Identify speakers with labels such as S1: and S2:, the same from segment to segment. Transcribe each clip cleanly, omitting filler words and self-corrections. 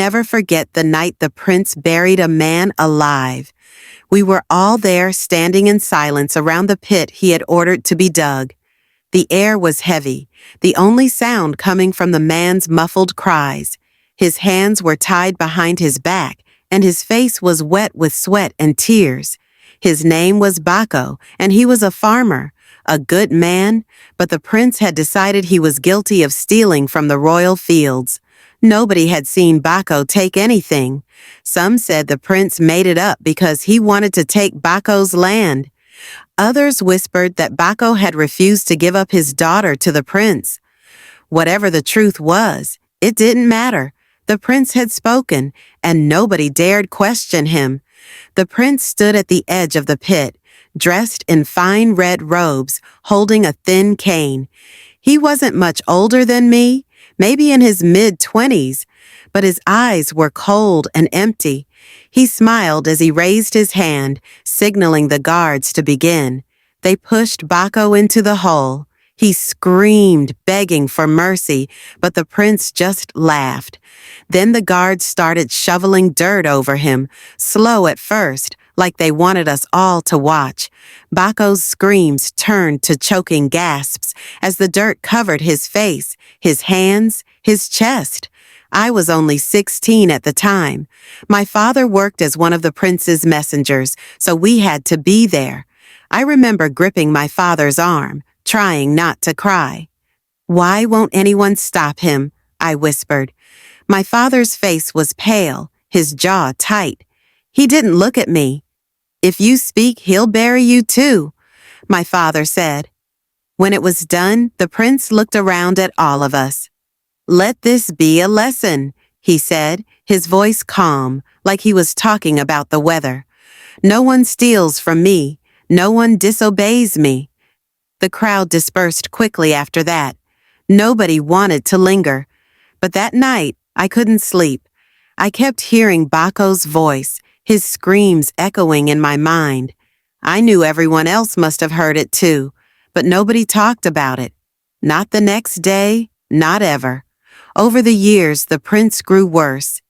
S1: never forget the night the prince buried a man alive. We were all there standing in silence around the pit he had ordered to be dug. The air was heavy, the only sound coming from the man's muffled cries. His hands were tied behind his back, and his face was wet with sweat and tears. His name was Baco, and he was a farmer, a good man, but the prince had decided he was guilty of stealing from the royal fields. Nobody had seen Baco take anything. Some said the prince made it up because he wanted to take Baco's land. Others whispered that Baco had refused to give up his daughter to the prince. Whatever the truth was, it didn't matter. The prince had spoken, and nobody dared question him. The prince stood at the edge of the pit, dressed in fine red robes, holding a thin cane. He wasn't much older than me, maybe in his mid-20s, but his eyes were cold and empty. He smiled as he raised his hand, signaling the guards to begin. They pushed Baco into the hole. He screamed, begging for mercy, but the prince just laughed. Then the guards started shoveling dirt over him, slow at first, like they wanted us all to watch. Baco's screams turned to choking gasps as the dirt covered his face, his hands, his chest. I was only 16 at the time. My father worked as one of the prince's messengers, so we had to be there. I remember gripping my father's arm, trying not to cry. "Why won't anyone stop him?" I whispered. My father's face was pale, his jaw tight. He didn't look at me. "If you speak, he'll bury you too," my father said. When it was done, the prince looked around at all of us. "Let this be a lesson," he said, his voice calm, like he was talking about the weather. "No one steals from me. No one disobeys me." The crowd dispersed quickly after that. Nobody wanted to linger. But that night, I couldn't sleep. I kept hearing Baco's voice, his screams echoing in my mind. I knew everyone else must have heard it too, but nobody talked about it. Not the next day, not ever. Over the years, the prince grew worse.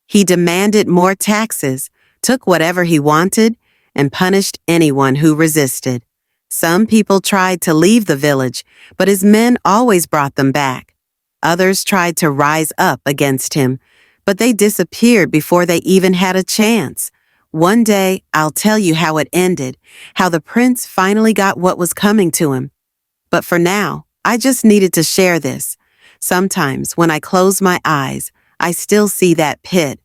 S1: He demanded more taxes, took whatever he wanted, and punished anyone who resisted. Some people tried to leave the village, but his men always brought them back. Others tried to rise up against him, but they disappeared before they even had a chance. One day, I'll tell you how it ended, how the prince finally got what was coming to him. But for now, I just needed to share this. Sometimes, when I close my eyes, I still see that pit.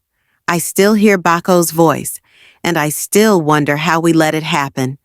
S1: I still hear Baco's voice, and I still wonder how we let it happen.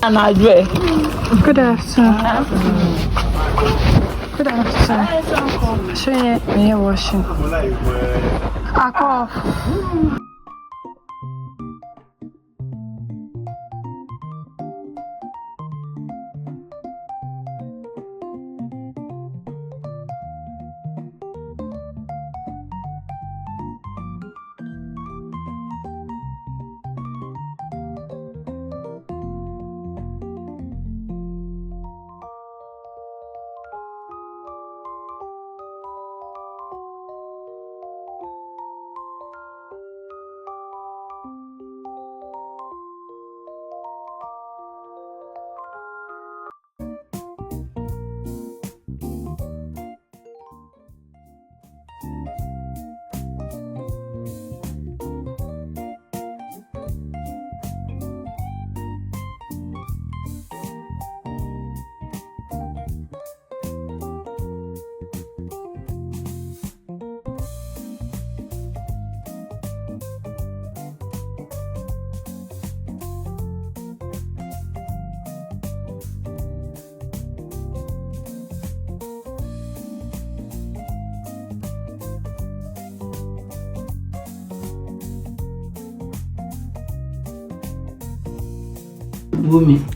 S2: And I do.
S3: Good afternoon. Good afternoon. So yeah, washing. I cough.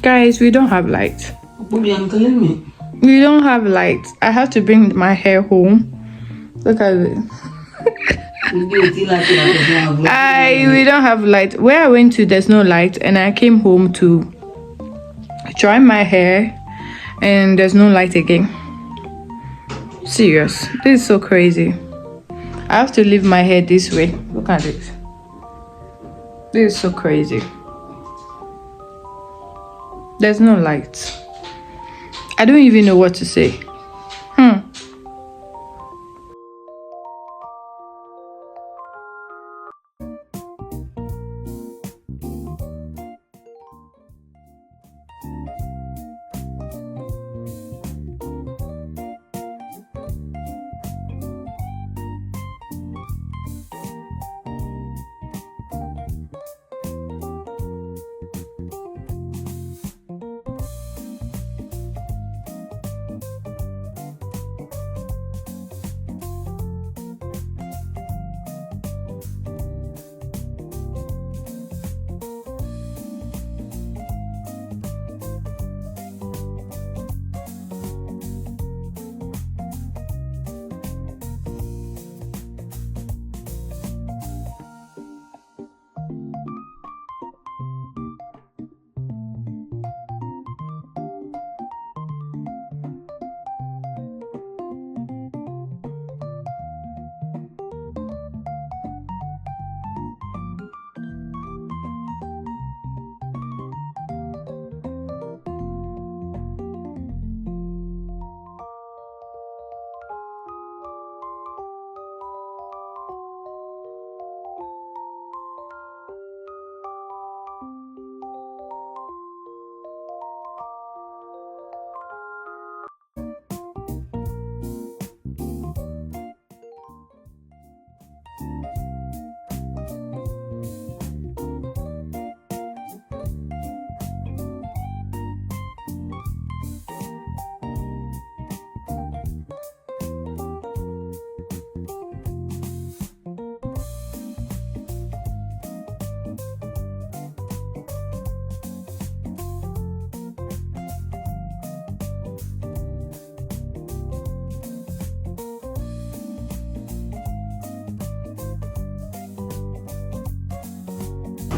S3: Guys, we don't have light. We don't have light. I have to bring my hair home. Look at it. We don't have light. Where I went to, there's no light, and I came home to dry my hair, and there's no light again. Serious, this is so crazy. I have to leave my hair this way. Look at it. This is so crazy. There's no light. I don't even know what to say.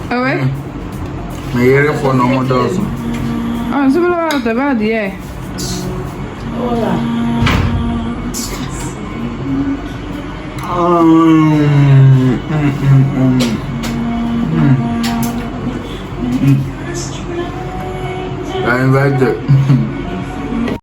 S3: Ah ouais?
S4: Mais il y a for no more dozen.
S3: Ah, c'est pas la bad, yeah.
S2: Hola.
S4: I invited.